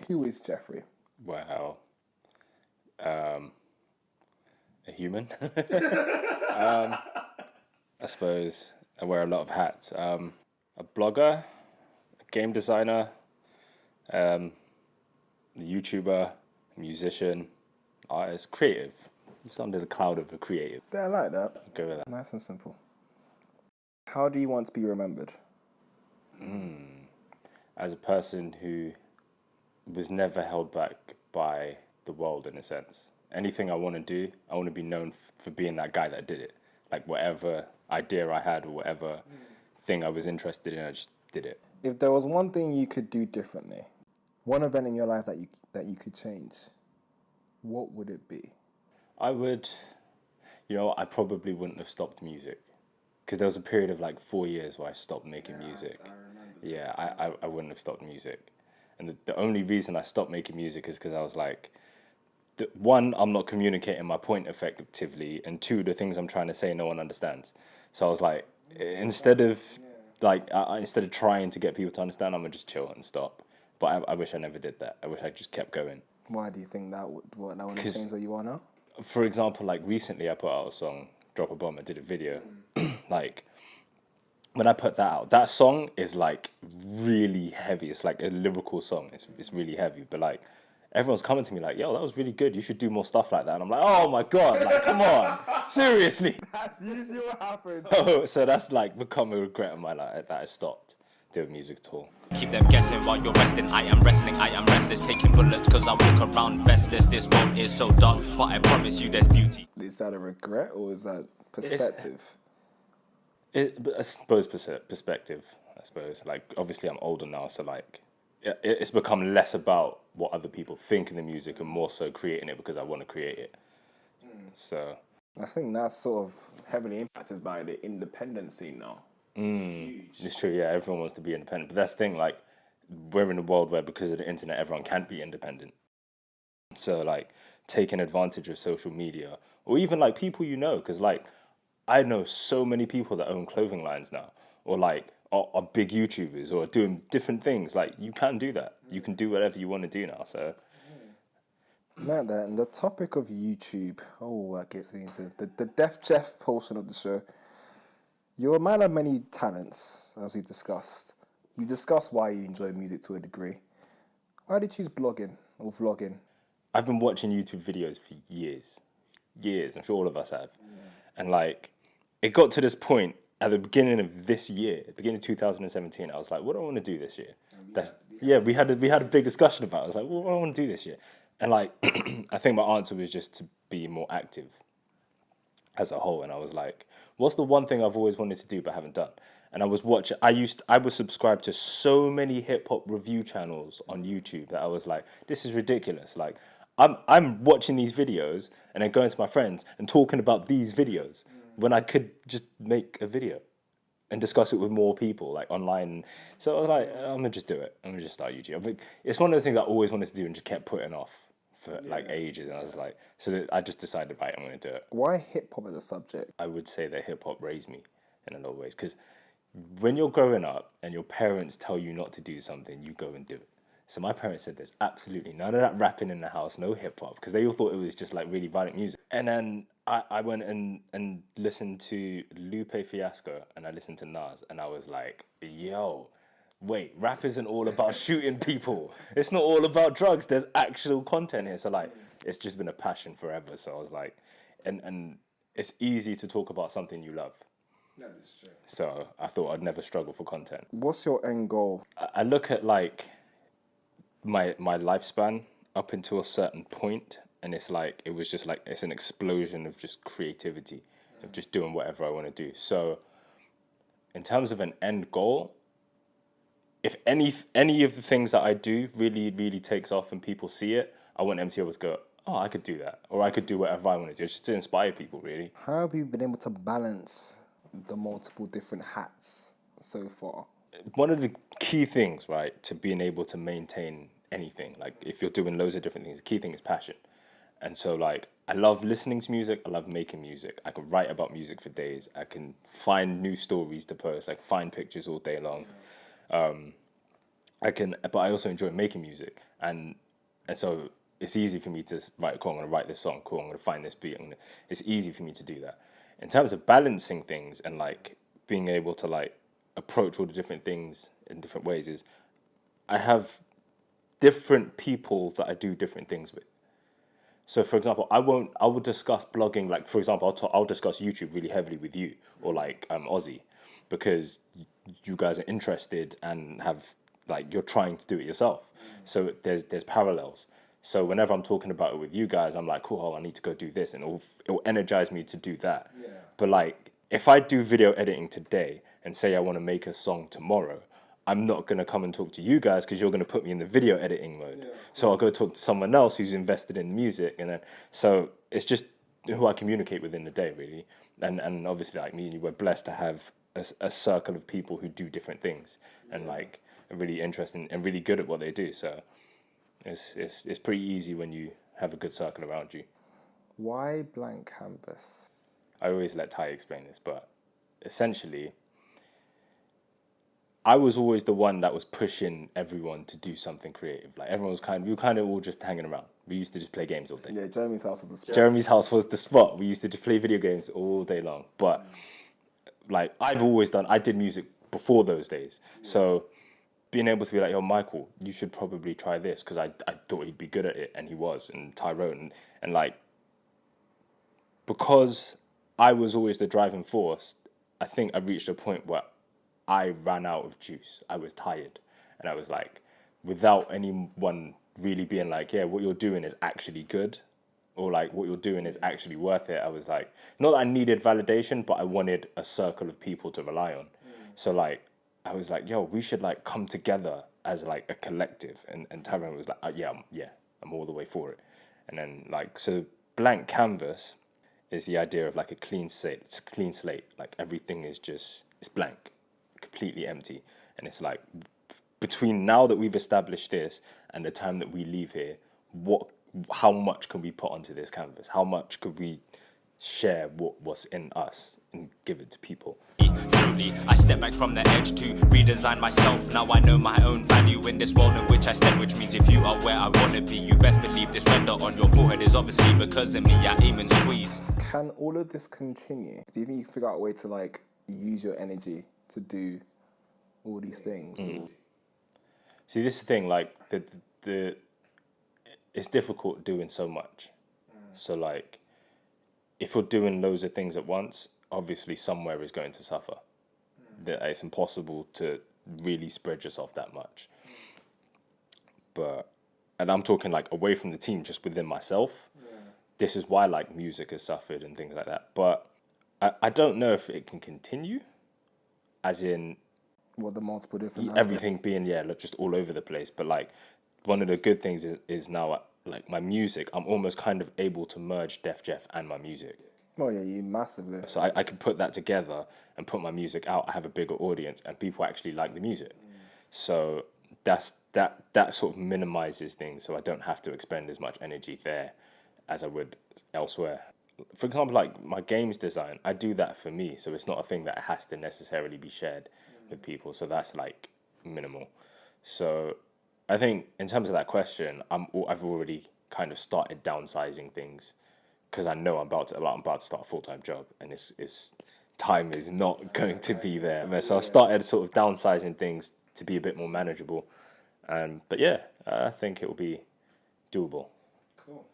Who is Jeffrey? Well, a human. I suppose I wear a lot of hats. A blogger, a game designer, a YouTuber, a musician, artist, creative. It's under the cloud of a creative. Yeah, I like that. Go with that. Nice and simple. How do you want to be remembered? As a person who was never held back by the world, in a sense. Anything I want to do, I want to be known for being that guy that did it. Like whatever idea I had or whatever thing I was interested in, I just did it. If there was one thing you could do differently, one event in your life that you could change, what would it be? I would, I probably wouldn't have stopped music. Because there was a period of like 4 years where I stopped making music. I wouldn't have stopped music. And the only reason I stopped making music is because I was like, one, I'm not communicating my point effectively, and two, the things I'm trying to say, no one understands. So I was like, instead of trying to get people to understand, I'm gonna just chill and stop. But I wish I never did that. I wish I just kept going. Why do you think that would have changed where you are now? For example, like recently I put out a song, Drop a Bomb, I did a video. Like, when I put that out, that song is like really heavy. It's like a lyrical song. It's really heavy. But like, everyone's coming to me like, yo, that was really good. You should do more stuff like that. And I'm like, oh my God, like, come on. Seriously. That's usually what happens. So that's like become a regret of my life that I stopped doing music at all. Keep them guessing while you're resting. I am wrestling, I am restless, taking bullets cause I walk around vestless. This road is so dark, but I promise you there's beauty. Is that a regret or is that perspective? I suppose perspective, I suppose. Like, obviously I'm older now, so like, it's become less about what other people think in the music and more so creating it because I want to create it. So I think that's sort of heavily impacted by the independent scene now. Huge. it's true, yeah, everyone wants to be independent. But that's the thing, like, we're in a world where because of the internet, everyone can't be independent. So, like, taking advantage of social media or even, like, people because, like, I know so many people that own clothing lines now or, like, are big YouTubers or doing different things. Like, you can do that. You can do whatever you want to do now, so... Like that, and the topic of YouTube, that gets me into the Def Jeff portion of the show. You're a man of many talents, as we discussed. You discussed why you enjoy music to a degree. Why did you choose blogging or vlogging? I've been watching YouTube videos for years. I'm sure all of us have. Yeah. And like, it got to this point at the beginning of this year, beginning of 2017. I was like, what do I want to do this year? We had a big discussion about it. I was like, what do I want to do this year? And like, I think my answer was just to be more active as a whole. And I was like, what's the one thing I've always wanted to do but haven't done? And I was watching, I was subscribed to so many hip hop review channels on YouTube that I was like, this is ridiculous. Like, I'm watching these videos and then going to my friends and talking about these videos when I could just make a video and discuss it with more people, like online. So I was like, I'm gonna just do it. I'm gonna just start YouTube. Like, it's one of the things I always wanted to do and just kept putting off for like ages. And I was like, I just decided, right, I'm gonna do it. Why hip hop as a subject? I would say that hip hop raised me in a lot of ways, because when you're growing up and your parents tell you not to do something, you go and do it. So my parents said there's absolutely none of that rapping in the house, no hip hop, because they all thought it was just like really violent music. And then I went and listened to Lupe Fiasco and I listened to Nas and I was like, yo, wait, rap isn't all about shooting people. It's not all about drugs. There's actual content here. So like, it's just been a passion forever. So I was like, and it's easy to talk about something you love. That is true. So I thought I'd never struggle for content. What's your end goal? I look at like my lifespan up until a certain point, and it's like it's an explosion of just creativity, of just doing whatever I want to do. So in terms of an end goal, if any of the things that I do really, really takes off and people see it, I want them to be able to go, oh, I could do that, or I could do whatever I want to do, just to inspire people, really. How have you been able to balance the multiple different hats so far? One of the key things, right, to being able to maintain anything, like if you're doing loads of different things, the key thing is passion. And so like, I love listening to music, I love making music. I can write about music for days. I can find new stories to post, like find pictures all day long. but I also enjoy making music, and so it's easy for me to write. Cool, I'm gonna write this song. Cool, I'm gonna find this beat. It's easy for me to do that. In terms of balancing things and like being able to like approach all the different things in different ways, is I have different people that I do different things with. So, for example, I will discuss blogging, like, for example, I'll discuss YouTube really heavily with you, or like Aussie, because you guys are interested and have, like, you're trying to do it yourself. So there's parallels. So whenever I'm talking about it with you guys, I'm like, cool, I need to go do this, and it'll energize me to do that. Yeah. But like, if I do video editing today and say I want to make a song tomorrow, I'm not going to come and talk to you guys because you're going to put me in the video editing mode. Yeah, so I'll go talk to someone else who's invested in music. And then, so it's just who I communicate with in the day, really. And obviously, like me and you, we're blessed to have a circle of people who do different things and like are really interesting and really good at what they do. So it's pretty easy when you have a good circle around you. Why blank canvas? I always let Ty explain this, but essentially, I was always the one that was pushing everyone to do something creative. Like everyone was we were kind of all just hanging around. We used to just play games all day. Yeah, Jeremy's house was the spot. Jeremy's house was the spot. We used to just play video games all day long. But like I did music before those days. So being able to be like, yo, Michael, you should probably try this, because I thought he'd be good at it, and he was, and Tyrone, and like, because I was always the driving force, I think I reached a point where I ran out of juice. I was tired. And I was like, without anyone really being like, yeah, what you're doing is actually good, or like what you're doing is actually worth it. I was like, not that I needed validation, but I wanted a circle of people to rely on. So like, I was like, yo, we should like come together as like a collective. And Tyrone was like, yeah, I'm all the way for it. And then like, so blank canvas is the idea of like a clean slate. It's a clean slate. Like everything is just, it's blank, completely empty. And it's like, between now that we've established this and the time that we leave here, how much can we put onto this canvas? How much could we share what's in us and give it to people? Truly, I step back from the edge to redesign myself. Now I know my own value in this world in which I step, which means if you are where I wanna be, you best believe this red dot on your forehead is obviously because of me. I aim and squeeze. Can all of this continue? Do you think you can figure out a way to like use your energy to do all these things? See, this is the thing, like it's difficult doing so much. So like, if you're doing loads of things at once, obviously somewhere is going to suffer. It's impossible to really spread yourself that much. And I'm talking like away from the team, just within myself. This is why like music has suffered and things like that. But I don't know if it can continue, as in, what, the multiple different everything being just all over the place. But like, one of the good things is now like my music, I'm almost kind of able to merge Def Jeff and my music. Oh yeah, you massively. So I could put that together and put my music out. I have a bigger audience and people actually like the music. So that sort of minimizes things, so I don't have to expend as much energy there as I would elsewhere. For example, like my games design, I do that for me, so it's not a thing that has to necessarily be shared with people. So that's like minimal. So I think in terms of that question, I've already kind of started downsizing things, because I know I'm about to start a full-time job, and it's time is not going to be there. So I started sort of downsizing things to be a bit more manageable. But yeah, I think it will be doable. Cool.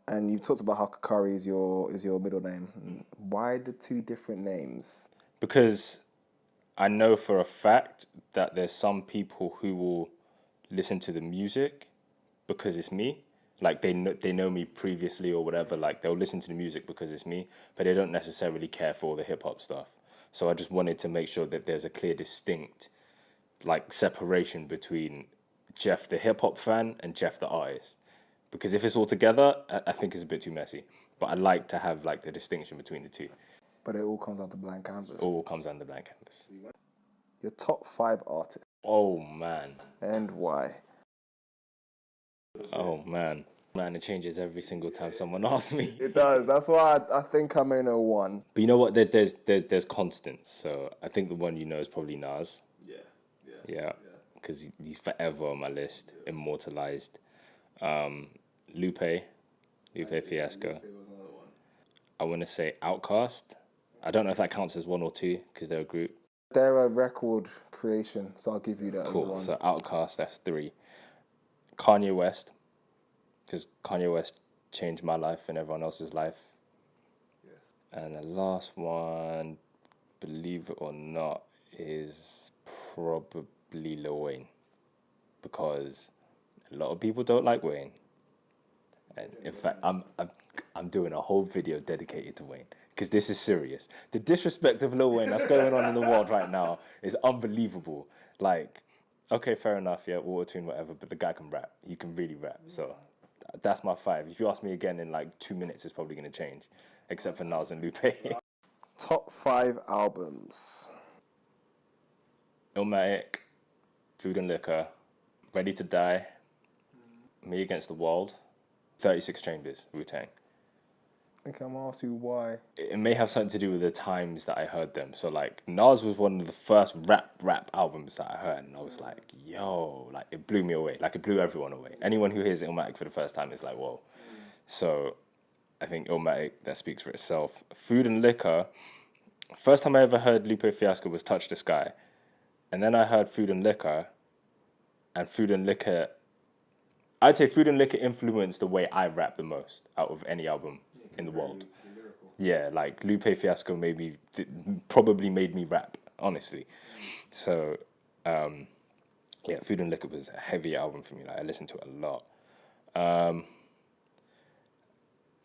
And you've talked about how Karkari is your middle name. Why the two different names? Because I know for a fact that there's some people who will listen to the music because it's me. Like they know me previously or whatever. Like they'll listen to the music because it's me, but they don't necessarily care for all the hip hop stuff. So I just wanted to make sure that there's a clear, distinct, like separation between Jeff the hip hop fan and Jeff the artist. Because if it's all together, I think it's a bit too messy. But I like to have like the distinction between the two. But it all comes down to blank canvas. All comes under blank canvas. Your top 5 artists. Oh man. And why? Oh man. Man, it changes every single time someone asks me. It does. That's why I think I may know one. But you know what? There's constants. So I think the one you know is probably Nas. Yeah. because he's forever on my list, immortalized. Lupe Fiasco. I want to say Outkast. I don't know if that counts as one or two because they're a group. They're a record creation, so I'll give you that as Cool. one. So Outkast, that's 3. Kanye West, because Kanye West changed my life and everyone else's life. Yes. And the last one, believe it or not, is probably Lil Wayne, because a lot of people don't like Wayne. And in fact, I'm doing a whole video dedicated to Wayne, because this is serious. The disrespect of Lil Wayne that's going on in the world right now is unbelievable. Like, okay, fair enough, yeah, auto-tune, whatever, but the guy can rap. He can really rap. So that's my 5. If you ask me again in like 2 minutes, it's probably going to change, except for Nas and Lupe. Top 5 albums. Illmatic, Food and Liquor, Ready to Die, Me Against the World, 36 Chambers, Wu-Tang. Okay, I'm gonna ask you why. It may have something to do with the times that I heard them. So like Nas was one of the first rap albums that I heard, and I was like, yo, like it blew me away. Like it blew everyone away. Anyone who hears Illmatic for the first time is like, whoa. So I think Illmatic, that speaks for itself. Food and Liquor, first time I ever heard Lupe Fiasco was Touch the Sky. And then I heard Food and Liquor, and Food and Liquor, I'd say Food and Liquor influenced the way I rap the most out of any album in the world. Yeah, like Lupe Fiasco probably made me rap, honestly. So, yeah, Food and Liquor was a heavy album for me. Like I listened to it a lot.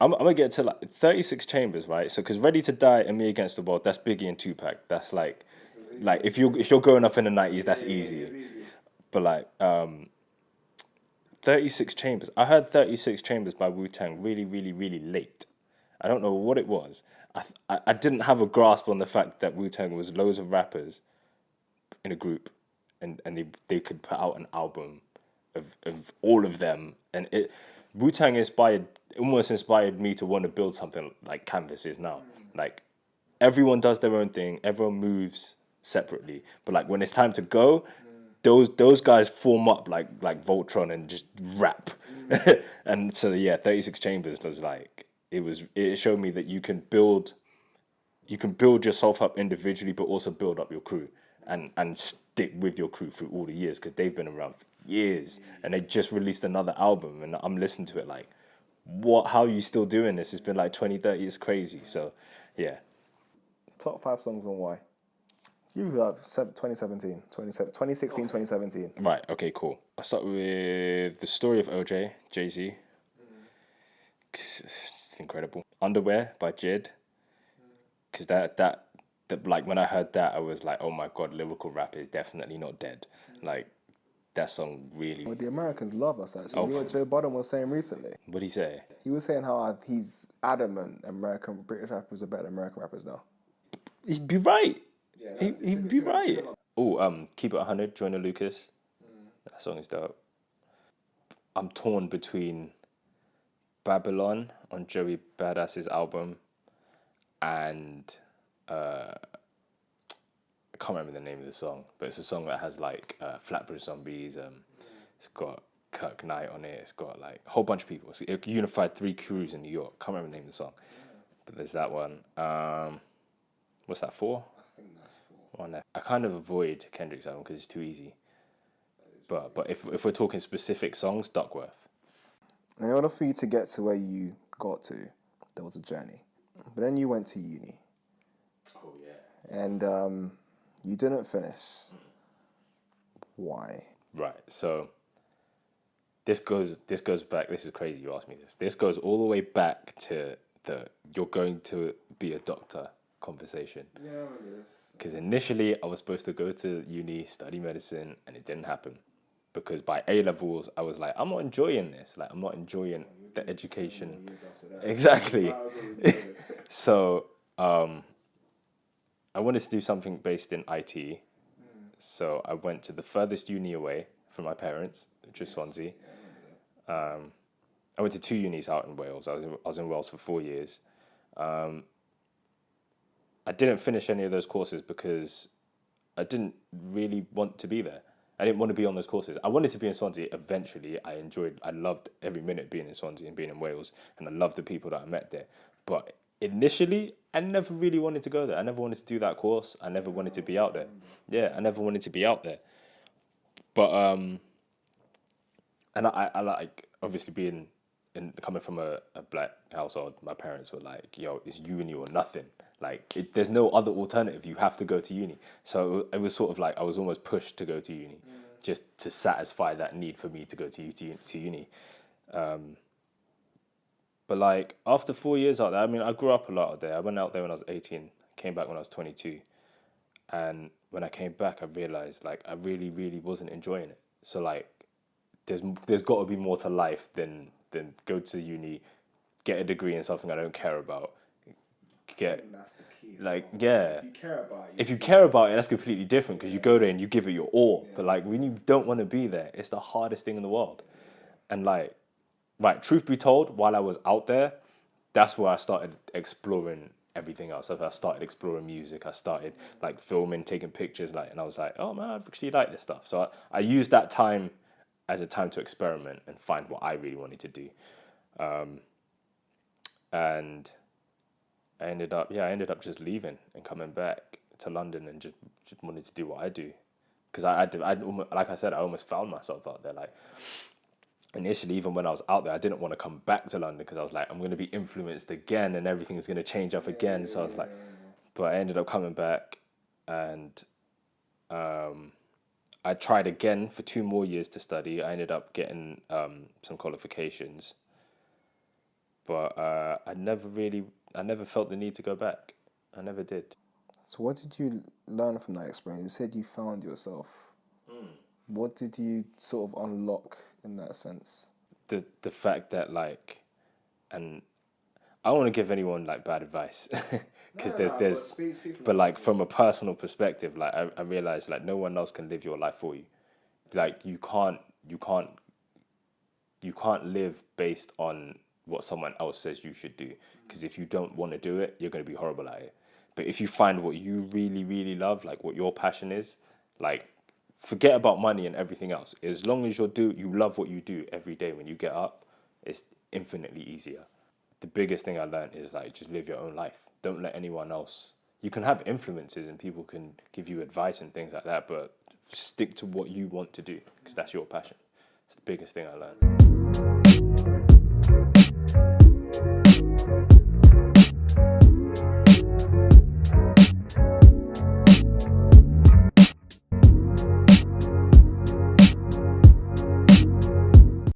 I'm gonna get to like 36 Chambers, right? So, because Ready to Die and Me Against the World, that's Biggie and Tupac. That's like if you're growing up in the 90s, that's easy. But like 36 Chambers, I heard 36 Chambers by Wu-Tang really, really, really late. I don't know what it was. I didn't have a grasp on the fact that Wu-Tang was loads of rappers in a group, and they could put out an album of all of them, and Wu-Tang almost inspired me to want to build something like Canvas is now. Like everyone does their own thing, everyone moves separately, but like when it's time to go, those guys form up like Voltron and just rap. And so yeah, 36 Chambers was like it showed me that you can build yourself up individually, but also build up your crew and stick with your crew through all the years, because they've been around for years, and they just released another album, and I'm listening to it like, how are you still doing this? It's been like 2030, it's crazy. So yeah. Top 5 songs on why. You have 2016, 2017. Right, okay, cool. I'll start with The Story of OJ, Jay-Z. It's incredible. Underwear by Jid. Because that like when I heard that, I was like, oh my God, lyrical rap is definitely not dead. Like that song really. Well, the Americans love us actually. You know what Joe Budden was saying recently? What'd he say? He was saying how he's adamant British rappers are better than American rappers now. He'd be right. He'd be right. Oh, Keep It 100, Joyner Lucas. That song is dope. I'm torn between Babylon on Joey Badass's album and I can't remember the name of the song, but it's a song that has like Flatbush Zombies. It's got Kirk Knight on it. It's got like a whole bunch of people. It unified 3 crews in New York. Can't remember the name of the song, but there's that one. What's that, 4? I think that's 4. One left. I kind of avoid Kendrick's album because it's too easy. But if we're talking specific songs, Duckworth. In order for you to get to where you got to, there was a journey. But then you went to uni. Oh yeah. And you didn't finish. Why? Right. So this goes back. This is crazy. You asked me this. This goes all the way back to the you're going to be a doctor conversation. Yeah, I remember this. Because initially I was supposed to go to uni, study medicine, and it didn't happen. Because by A-levels, I was like, I'm not enjoying this. Like, I'm not enjoying the education. Exactly. So, I wanted to do something based in IT. So I went to the furthest uni away from my parents, which is Swansea. I went to 2 unis out in Wales. I was in Wales for 4 years. I didn't finish any of those courses because I didn't really want to be there. I didn't want to be on those courses. I wanted to be in Swansea eventually. I loved every minute being in Swansea and being in Wales, and I loved the people that I met there. But initially, I never really wanted to go there. I never wanted to do that course. I never wanted to be out there. Yeah, I never wanted to be out there. But and I like obviously being coming from a black household. My parents were like, "Yo, it's uni or nothing. Like, there's no other alternative. You have to go to uni." So it was sort of like I was almost pushed to go to uni, just to satisfy that need for me to go to uni. But like after 4 years out there, I mean, I grew up a lot out there. I went out there when I was 18, came back when I was 22, and when I came back, I realized like I really, really wasn't enjoying it. So like, there's got to be more to life than go to uni, get a degree in something I don't care about. That's the key. Like, yeah. If you care about it. If you care about it, that's completely different because you go there and you give it your all. Yeah. But like when you don't want to be there, it's the hardest thing in the world. And like, right, truth be told, while I was out there, that's where I started exploring everything else. So I started exploring music. I started like filming, taking pictures, like, and I was like, oh man, I actually like this stuff. So I used that time as a time to experiment and find what I really wanted to do. And I ended up just leaving and coming back to London and just wanted to do what I do. Because I like I said, I almost found myself out there. Like, initially, even when I was out there, I didn't want to come back to London because I was like, I'm going to be influenced again and everything's going to change up again. So I was like, but I ended up coming back and I tried again for 2 more years to study. I ended up getting some qualifications, but I never felt the need to go back. I never did. So what did you learn from that experience? You said you found yourself. What did you sort of unlock in that sense? The fact that like, and I don't want to give anyone like bad advice because but like from a personal perspective, like I realized like no one else can live your life for you. Like you can't live based on what someone else says you should do, because if you don't want to do it, you're going to be horrible at it. But if you find what you really, really love, like what your passion is, like forget about money and everything else. As long as you love what you do every day when you get up, it's infinitely easier. The biggest thing I learned is like just live your own life. Don't let anyone else. You can have influences and people can give you advice and things like that, but stick to what you want to do because that's your passion. It's the biggest thing I learned.